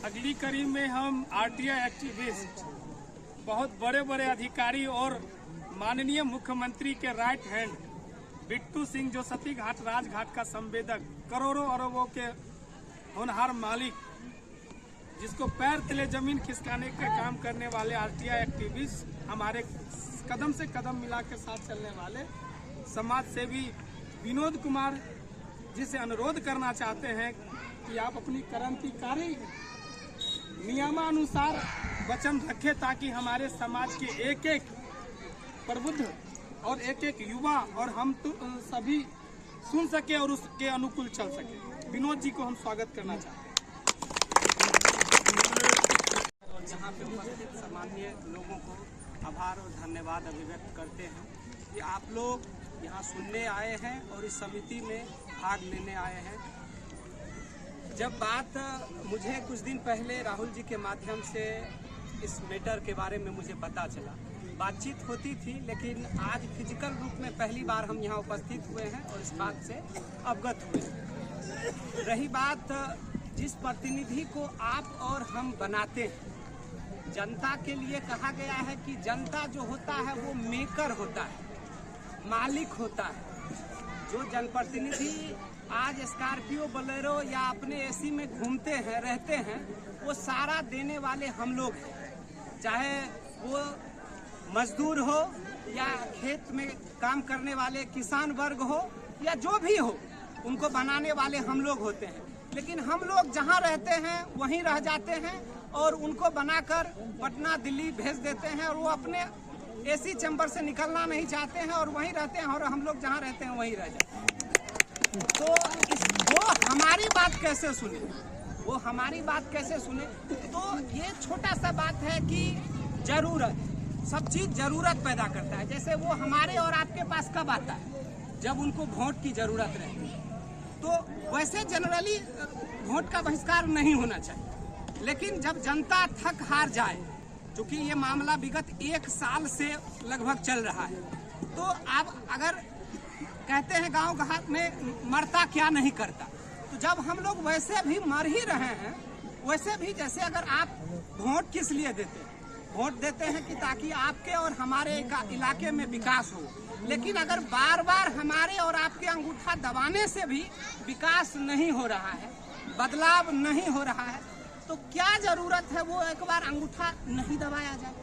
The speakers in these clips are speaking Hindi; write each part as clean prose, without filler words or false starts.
अगली कड़ी में हम आरटीआई एक्टिविस्ट, बहुत बड़े बड़े अधिकारी और माननीय मुख्यमंत्री के राइट हैंड बिट्टू सिंह, जो सती घाट राजघाट का संवेदक, करोड़ों अरबों के होनहार मालिक, जिसको पैर तले जमीन खिसकाने के काम करने वाले आरटीआई एक्टिविस्ट, हमारे कदम से कदम मिला के साथ चलने वाले समाज सेवी विनोद कुमार जी से अनुरोध करना चाहते हैं कि आप अपनी क्रांतिकारी नियमानुसार वचन रखें, ताकि हमारे समाज के एक एक प्रबुद्ध और एक एक युवा और हम सभी सुन सके और उसके अनुकूल चल सके। विनोद जी को हम स्वागत करना चाहते हैं। यहाँ पे उपस्थित सामान्य लोगों को आभार और धन्यवाद अभिव्यक्त करते हैं कि आप लोग यहाँ सुनने आए हैं और इस समिति में भाग लेने आए हैं। जब बात मुझे कुछ दिन पहले राहुल जी के माध्यम से इस मैटर के बारे में मुझे पता चला, बातचीत होती थी, लेकिन आज फिजिकल रूप में पहली बार हम यहाँ उपस्थित हुए हैं और इस बात से अवगत हुए। रही बात जिस प्रतिनिधि को आप और हम बनाते हैं, जनता के लिए कहा गया है कि जनता जो होता है वो मेकर होता है, मालिक होता है। जो जनप्रतिनिधि आज स्कॉर्पियो बोलेरो या अपने एसी में घूमते हैं, रहते हैं, वो सारा देने वाले हम लोग हैं। चाहे वो मजदूर हो या खेत में काम करने वाले किसान वर्ग हो या जो भी हो, उनको बनाने वाले हम लोग होते हैं। लेकिन हम लोग जहाँ रहते हैं वहीं रह जाते हैं और उनको बनाकर पटना दिल्ली भेज देते हैं और वो अपने एसी चैम्बर से निकलना नहीं चाहते हैं और वहीं रहते हैं और हम लोग जहाँ रहते हैं वहीं रह जाते हैं। तो वो हमारी बात कैसे सुने, वो हमारी बात कैसे सुने? तो ये छोटा सा बात है कि जरूरत, सब चीज जरूरत पैदा करता है। जैसे वो हमारे और आपके पास कब आता है? जब उनको वोट की जरूरत रहती है। तो वैसे जनरली वोट का बहिष्कार नहीं होना चाहिए, लेकिन जब जनता थक हार जाए, क्योंकि ये मामला विगत 1 साल से लगभग चल रहा है, तो आप अगर कहते हैं गांव घाट में मरता क्या नहीं करता, तो जब हम लोग वैसे भी मर ही रहे हैं, वैसे भी जैसे अगर आप वोट किस लिए देते हैं? वोट देते हैं कि ताकि आपके और हमारे इलाके में विकास हो। लेकिन अगर बार बार हमारे और आपके अंगूठा दबाने से भी विकास नहीं हो रहा है, बदलाव नहीं हो रहा है, तो क्या जरूरत है वो एक बार अंगूठा नहीं दबाया जाए?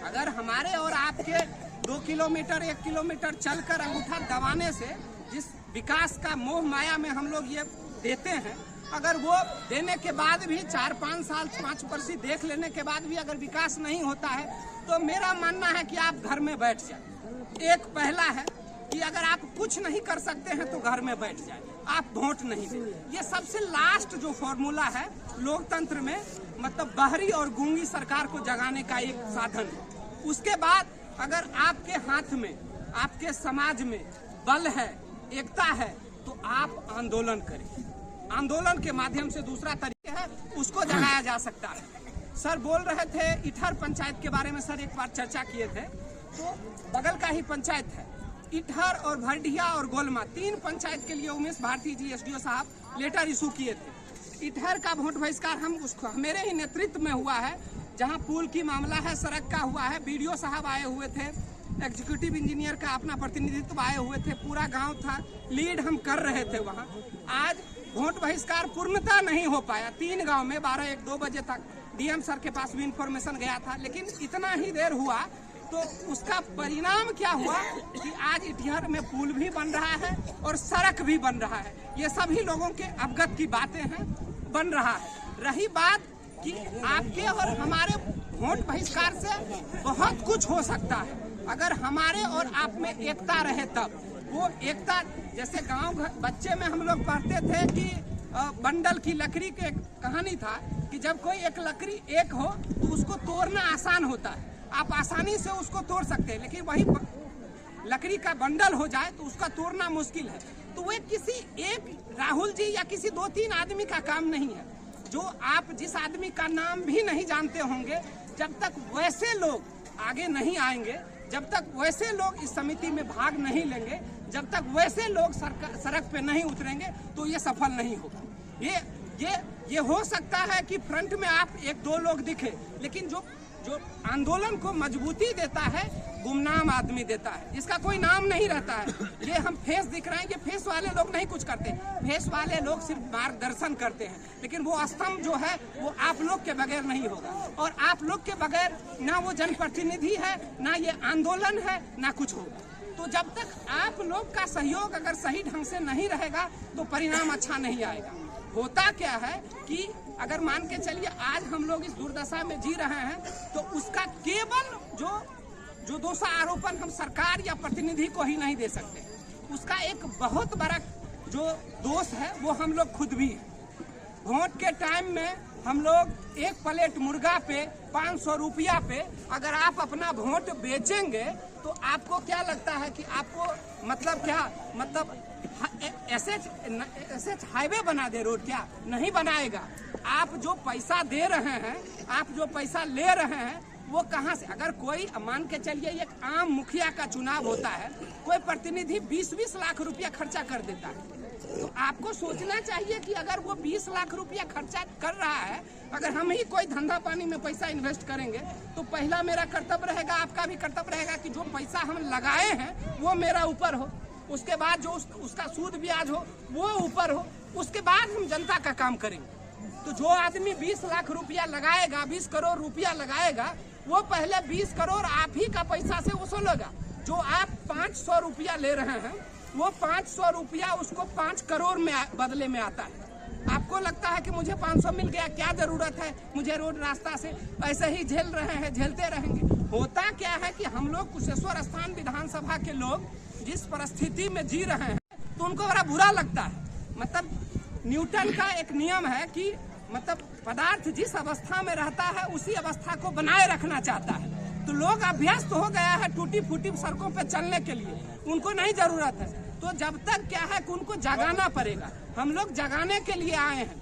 अगर हमारे और आपके 2 किलोमीटर 1 किलोमीटर चलकर अंगूठा दबाने से जिस विकास का मोह माया में हम लोग ये देते हैं, अगर वो देने के बाद भी 4-5 साल 5 वर्ष देख लेने के बाद भी अगर विकास नहीं होता है, तो मेरा मानना है कि आप घर में बैठ जाए। एक पहला है कि अगर आप कुछ नहीं कर सकते हैं तो घर में बैठ जाए, आप वोट नहीं दें। ये सबसे लास्ट जो फॉर्मूला है लोकतंत्र में, मतलब बहरी और गूंगी सरकार को जगाने का एक साधन है। उसके बाद अगर आपके हाथ में, आपके समाज में बल है, एकता है, तो आप आंदोलन करें। आंदोलन के माध्यम से दूसरा तरीका है, उसको जगाया जा सकता है। सर बोल रहे थे इटहर पंचायत के बारे में, सर एक बार चर्चा किए थे, तो बगल का ही पंचायत है इटहर और भरडिया और गोलमा, 3 पंचायत के लिए उमेश भारती जी एसडीओ साहब लेटर इशू किए थे। इटहर का वोट बहिष्कार मेरे ही नेतृत्व में हुआ है, जहां पुल की मामला है, सड़क का हुआ है, बीडीओ साहब आए हुए थे, एग्जीक्यूटिव इंजीनियर का अपना प्रतिनिधित्व आए हुए थे, पूरा गांव था, लीड हम कर रहे थे वहां। आज वोट बहिष्कार पूर्णता नहीं हो पाया। 3 गांव में 12-1-2 बजे तक डीएम सर के पास भी इंफॉर्मेशन गया था, लेकिन इतना ही देर हुआ तो उसका परिणाम क्या हुआ कि आज इटहर में पुल भी बन रहा है और सड़क भी बन रहा है। ये सभी लोगों के अवगत की बातें हैं, बन रहा है। रही बात कि आपके और हमारे वोट बहिष्कार से बहुत कुछ हो सकता है, अगर हमारे और आप में एकता रहे तब। वो एकता, जैसे गांव बच्चे में हम लोग पढ़ते थे कि बंडल की लकड़ी की एक कहानी था कि जब कोई एक लकड़ी एक हो तो उसको तोड़ना आसान होता है, आप आसानी से उसको तोड़ सकते हैं, लेकिन वही लकड़ी का बंडल हो जाए तो उसका तोड़ना मुश्किल है। तो वो किसी एक राहुल जी या किसी 2-3 आदमी का काम नहीं है। जो आप जिस आदमी का नाम भी नहीं जानते होंगे, जब तक वैसे लोग आगे नहीं आएंगे, जब तक वैसे लोग इस समिति में भाग नहीं लेंगे, जब तक वैसे लोग सड़क पे नहीं उतरेंगे, तो ये सफल नहीं होगा। ये हो सकता है कि फ्रंट में आप एक दो लोग दिखे, लेकिन जो आंदोलन को मजबूती देता है गुमनाम आदमी देता है, जिसका कोई नाम नहीं रहता है। ये हम फेस दिख रहे हैं, ये फेस वाले लोग नहीं कुछ करते, फेस वाले लोग सिर्फ मार्गदर्शन करते हैं, लेकिन वो स्तंभ जो है वो आप लोग के बगैर नहीं होगा। और आप लोग के बगैर ना वो जनप्रतिनिधि है, ना ये आंदोलन है, ना कुछ होगा। तो जब तक आप लोग का सहयोग अगर सही ढंग से नहीं रहेगा तो परिणाम अच्छा नहीं आएगा। होता क्या है कि अगर मान के चलिए आज हम लोग इस दुर्दशा में जी रहे हैं, तो उसका केवल जो दोषारोपण हम सरकार या प्रतिनिधि को ही नहीं दे सकते, उसका एक बहुत बड़ा जो दोष है वो हम लोग खुद भी हैं। वोट के टाइम में हम लोग एक प्लेट मुर्गा पे 500 रुपया पे अगर आप अपना वोट बेचेंगे तो आपको क्या लगता है कि आपको मतलब ऐसे हाईवे बना दे रोड? क्या नहीं बनाएगा। आप जो पैसा दे रहे हैं, आप जो पैसा ले रहे हैं, वो कहाँ से? अगर कोई मान के चलिए एक आम मुखिया का चुनाव होता है, कोई प्रतिनिधि 20-20 लाख रुपया खर्चा कर देता है, तो आपको सोचना चाहिए कि अगर वो 20 लाख रुपया खर्चा कर रहा है, अगर हम ही कोई धंधा पानी में पैसा इन्वेस्ट करेंगे तो पहला मेरा कर्तव्य रहेगा, आपका भी कर्तव्य रहेगा कि जो पैसा हम लगाए हैं वो मेरा ऊपर हो, उसके बाद जो उसका सूद ब्याज हो वो ऊपर हो, उसके बाद हम जनता का काम करेंगे। तो जो आदमी 20 लाख रुपया लगाएगा, 20 करोड़ रुपया लगाएगा, वो पहले 20 करोड़ आप ही का पैसा से वसूलेगा। जो आप 500 रुपया ले रहे हैं, वो 500 रुपया उसको 5 करोड़ में बदले में आता है। आपको लगता है कि मुझे 500 मिल गया, क्या जरूरत है, मुझे रोड रास्ता से ऐसे ही झेल रहे हैं, झेलते रहेंगे। होता क्या है कि हम लोग कुशेश्वर स्थान विधानसभा के लोग जिस परिस्थिति में जी रहे हैं तो उनको बड़ा बुरा लगता है। मतलब न्यूटन का एक नियम है कि मतलब पदार्थ जिस अवस्था में रहता है उसी अवस्था को बनाए रखना चाहता है। तो लोग अभ्यस्त हो गया है टूटी फूटी सड़कों पे चलने के लिए, उनको नहीं जरूरत है। तो जब तक क्या है कि उनको जगाना पड़ेगा। हम लोग जगाने के लिए आए हैं।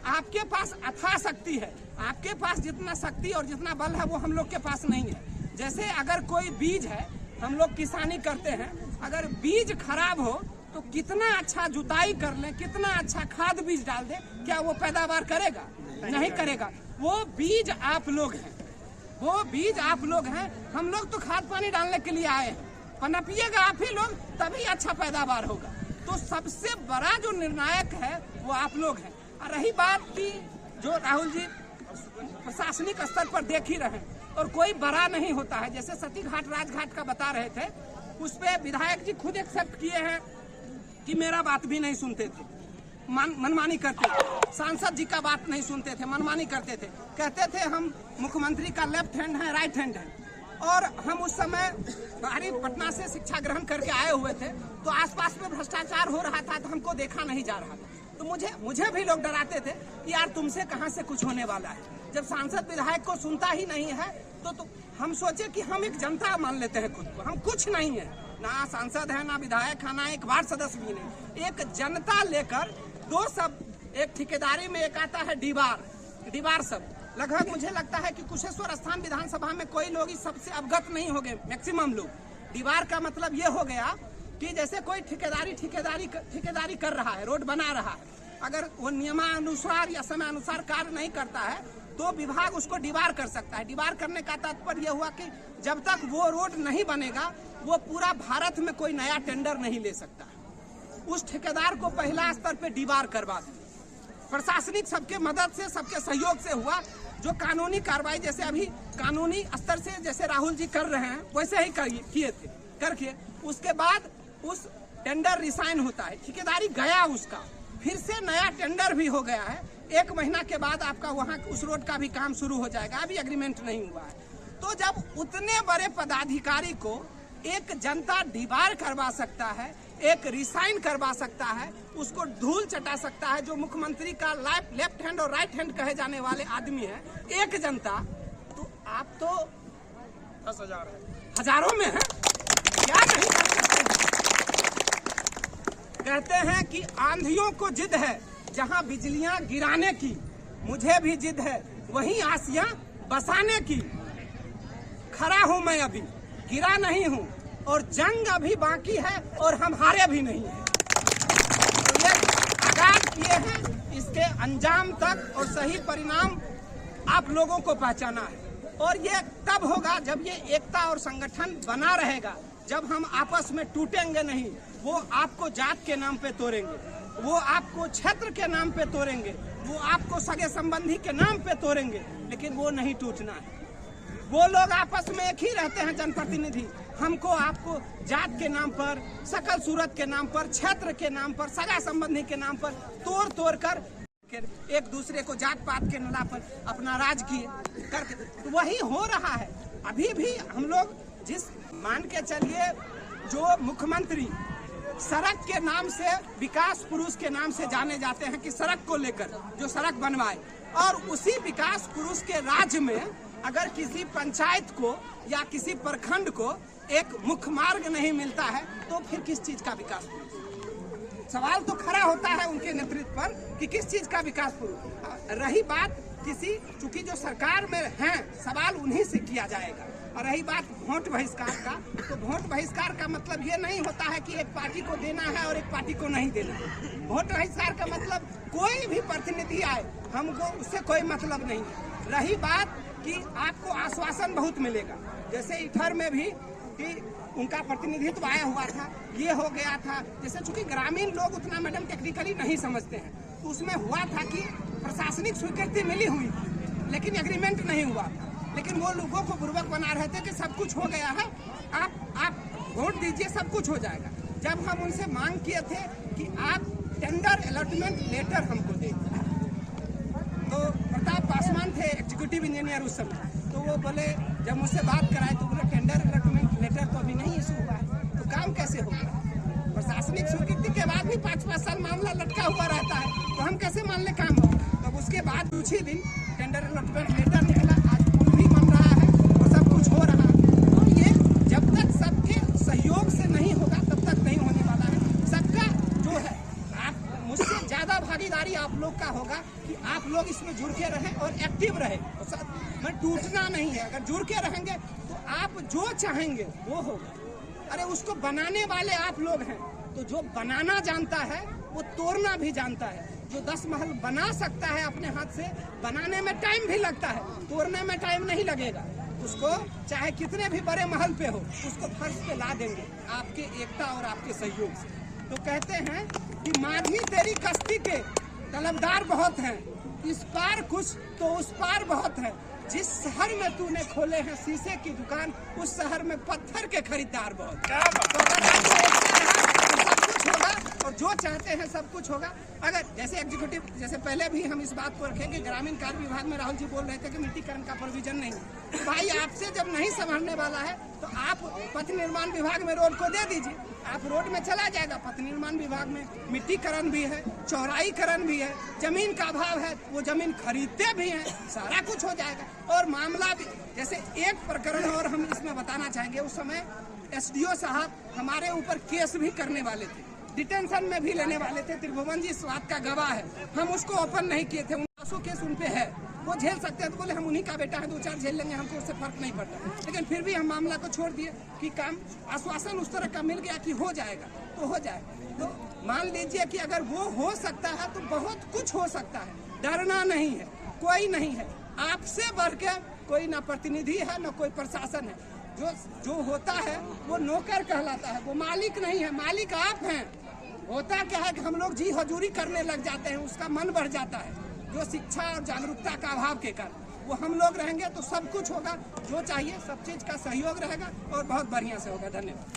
आपके पास अथाह शक्ति है, आपके पास जितना शक्ति और जितना बल है वो हम लोग के पास नहीं है। जैसे अगर कोई बीज है, हम लोग किसानी करते हैं, अगर बीज खराब हो तो कितना अच्छा जुताई कर ले, कितना अच्छा खाद बीज डाल दे, क्या वो पैदावार करेगा? नहीं करेगा। वो बीज आप लोग हैं, वो बीज आप लोग हैं। हम लोग तो खाद पानी डालने के लिए आए हैं, पनपिएगा आप ही लोग, तभी अच्छा पैदावार होगा। तो सबसे बड़ा जो निर्णायक है वो आप लोग हैं। और रही बात की जो राहुल जी प्रशासनिक स्तर पर देख ही रहे हैं और कोई बड़ा नहीं होता है। जैसे सती घाट राजघाट का बता रहे थे, उस पे विधायक जी खुद एक्सेप्ट किए हैं कि मेरा बात भी नहीं सुनते थे, मनमानी करते थे। सांसद जी का बात नहीं सुनते थे, मनमानी करते थे, कहते थे हम मुख्यमंत्री का लेफ्ट हैंड है, राइट हैंड है। और हम उस समय बाहरी पटना से शिक्षा ग्रहण करके आए हुए थे, तो आसपास में भ्रष्टाचार हो रहा था, तो हमको देखा नहीं जा रहा था। तो मुझे भी लोग डराते थे कि यार तुमसे कहां से कुछ होने वाला है। जब सांसद विधायक को सुनता ही नहीं है तो हम सोचे कि हम एक जनता मान लेते हैं खुद को, हम कुछ नहीं है, ना सांसद है, ना विधायक है, ना एक वार्ड सदस्य भी नहीं, एक जनता लेकर दो सब, एक ठेकेदारी में एक आता है दीवार सब। लगभग मुझे लगता है कि कुशेश्वर स्थान विधानसभा में कोई लोग इस सबसे अवगत नहीं हो गए, मैक्सिमम लोग। दीवार का मतलब ये हो गया कि जैसे कोई ठेकेदारी कर रहा है, रोड बना रहा है, अगर वो नियमानुसार या समय अनुसार कार्य नहीं करता है तो विभाग उसको डिबार कर सकता है। डिबार करने का तात्पर्य हुआ कि जब तक वो रोड नहीं बनेगा वो पूरा भारत में कोई नया टेंडर नहीं ले सकता है। उस ठेकेदार को पहला स्तर पे डिबार करवा दें। प्रशासनिक सबके मदद से, सबके सहयोग से हुआ। जो कानूनी कार्रवाई जैसे अभी कानूनी स्तर से जैसे राहुल जी कर रहे हैं वैसे ही किए थे, करके उसके बाद उस टेंडर रिसाइन होता है, ठेकेदारी गया उसका, फिर से नया टेंडर भी हो गया है। 1 महीना के बाद आपका वहाँ उस रोड का भी काम शुरू हो जाएगा, अभी एग्रीमेंट नहीं हुआ है। तो जब उतने बड़े पदाधिकारी को एक जनता डिबार करवा सकता है, एक रिसाइन करवा सकता है, उसको धूल चटा सकता है, जो मुख्यमंत्री का लेफ्ट हैंड और राइट हैंड कहे जाने वाले आदमी है, एक जनता, तो आप तो 10,000 है, हजारों में है, क्या नहीं कर सकते हैं। कहते हैं कि आंधियों को जिद है जहां बिजलियां गिराने की, मुझे भी जिद है वहीं आसियां बसाने की। खड़ा हूं मैं अभी, गिरा नहीं हूं, और जंग अभी बाकी है और हम हारे भी नहीं है। तो ये आगाज किए हैं, इसके अंजाम तक और सही परिणाम आप लोगों को पहचाना है। और ये तब होगा जब ये एकता और संगठन बना रहेगा, जब हम आपस में टूटेंगे नहीं। वो आपको जात के नाम पे तोड़ेंगे, वो आपको क्षेत्र के नाम पे तोड़ेंगे, वो आपको सगे संबंधी के नाम पे तोड़ेंगे, लेकिन वो नहीं टूटना है। वो लोग आपस में एक ही रहते हैं जनप्रतिनिधि। हमको आपको जात के नाम पर, सकल सूरत के नाम पर, क्षेत्र के नाम पर, सगा संबंधी के नाम पर तोड़ कर एक दूसरे को जात पात के नाम पर अपना राज किए करके, तो वही हो रहा है। अभी भी हम लोग जिस मान के चलिए, जो मुख्यमंत्री सड़क के नाम से, विकास पुरुष के नाम से जाने जाते हैं कि सड़क को लेकर जो सड़क बनवाए, और उसी विकास पुरुष के राज्य में अगर किसी पंचायत को या किसी प्रखंड को एक मुख्य मार्ग नहीं मिलता है, तो फिर किस चीज का विकास पुरुष? सवाल तो खड़ा होता है उनके नेतृत्व पर कि किस चीज का विकास पुरुष। रही बात किसी, चूंकि जो सरकार में हैं, सवाल उन्हीं से किया जाएगा। और रही बात वोट बहिष्कार का, तो वोट बहिष्कार का मतलब ये नहीं होता है कि एक पार्टी को देना है और एक पार्टी को नहीं देना है। वोट बहिष्कार का मतलब कोई भी प्रतिनिधि आए, हमको उससे कोई मतलब नहीं है। रही बात कि आपको आश्वासन बहुत मिलेगा, जैसे इधर में भी कि उनका प्रतिनिधित्व आया हुआ था, ये हो गया था। जैसे चूंकि ग्रामीण लोग उतना मैडम टेक्निकली नहीं समझते हैं, तो उसमें हुआ था कि प्रशासनिक स्वीकृति मिली हुई थी, लेकिन एग्रीमेंट नहीं हुआ था। लेकिन वो लोगों को बुर्बक बना रहे थे कि सब कुछ हो गया है, आप वोट दीजिए, सब कुछ हो जाएगा। जब हम उनसे मांग किए थे कि आप टेंडर अलॉटमेंट लेटर हमको दें, तो प्रताप पासवान थे एग्जीक्यूटिव इंजीनियर उस समय, तो वो बोले, जब मुझसे बात कराए तो बोले टेंडर अलॉटमेंट लेटर तो अभी नहीं इशू हुआ है, तो काम कैसे होगा? प्रशासनिक स्वीकृति के बाद भी 5-5 साल मामला लटका हुआ रहता है, तो हम कैसे मान ले काम हो? तब उसके बाद कुछ ही दिन टेंडर अलॉटमेंट लेटर निकला, आज पुल भी बन रहा है और सब कुछ हो रहा है। और ये जब तक सबके सहयोग से नहीं होगा तब तक नहीं होने वाला है। सबका जो है, आप मुझसे ज्यादा भागीदारी आप लोग का होगा कि आप लोग इसमें जुड़ के रहें और एक्टिव रहें, में टूटना नहीं है। अगर जुड़ के रहेंगे तो आप जो चाहेंगे वो होगा। अरे उसको बनाने वाले आप लोग हैं, तो जो बनाना जानता है वो तोड़ना भी जानता है। जो 10 महल बना सकता है अपने हाथ से, बनाने में टाइम भी लगता है, तोड़ने में टाइम नहीं लगेगा। उसको चाहे कितने भी बड़े महल पे हो, उसको फर्श पे ला देंगे आपके एकता और आपके सहयोग से। तो कहते हैं कि माधी तेरी कश्ती के तलबदार बहुत हैं, इस पार कुछ तो उस पार बहुत है। जिस शहर में तूने खोले हैं शीशे की दुकान, उस शहर में पत्थर के खरीदार बहुत। तो अगर आपको एकता है तो सब कुछ होगा, और जो चाहते हैं सब कुछ होगा। अगर जैसे एग्जीक्यूटिव, जैसे पहले भी हम इस बात को रखेंगे, ग्रामीण कार्य विभाग में राहुल जी बोल रहे थे कि मिट्टीकरण का प्रोविजन नहीं है, तो भाई आपसे जब नहीं संभलने वाला है तो आप पथ निर्माण विभाग में रोड को दे दीजिए, आप रोड में चला जाएगा। पथ निर्माण विभाग में मिट्टीकरण भी है, चौड़ाईकरण भी है, जमीन का अभाव है, वो जमीन खरीदते भी हैं, सारा कुछ हो जाएगा। और मामला भी, जैसे एक प्रकरण और हम इसमें बताना चाहेंगे, उस समय एसडीओ साहब हमारे ऊपर केस भी करने वाले थे, डिटेंशन में भी लेने वाले थे। त्रिभुवन जी इस बात का गवाह है, हम उसको ओपन नहीं किए थे। 800 केस उन पे है, वो झेल सकते हैं, तो बोले हम उन्हीं का बेटा है, 2-4 झेल लेंगे, हमको उससे फर्क नहीं पड़ता। लेकिन फिर भी हम मामला को छोड़ दिए कि काम आश्वासन उस तरह का मिल गया कि हो जाएगा तो हो जाएगा। तो मान लीजिए कि अगर वो हो सकता है तो बहुत कुछ हो सकता है। डरना नहीं है, कोई नहीं है, आपसे बढ़ के कोई ना प्रतिनिधि है ना कोई प्रशासन है। जो होता है वो नौकर कहलाता है, वो मालिक नहीं है, मालिक आप हैं। होता क्या है कि हम लोग जी हजूरी करने लग जाते हैं, उसका मन बढ़ जाता है, जो शिक्षा और जागरूकता का अभाव के कारण। वो हम लोग रहेंगे तो सब कुछ होगा, जो चाहिए सब चीज का सहयोग रहेगा और बहुत बढ़िया से होगा। धन्यवाद।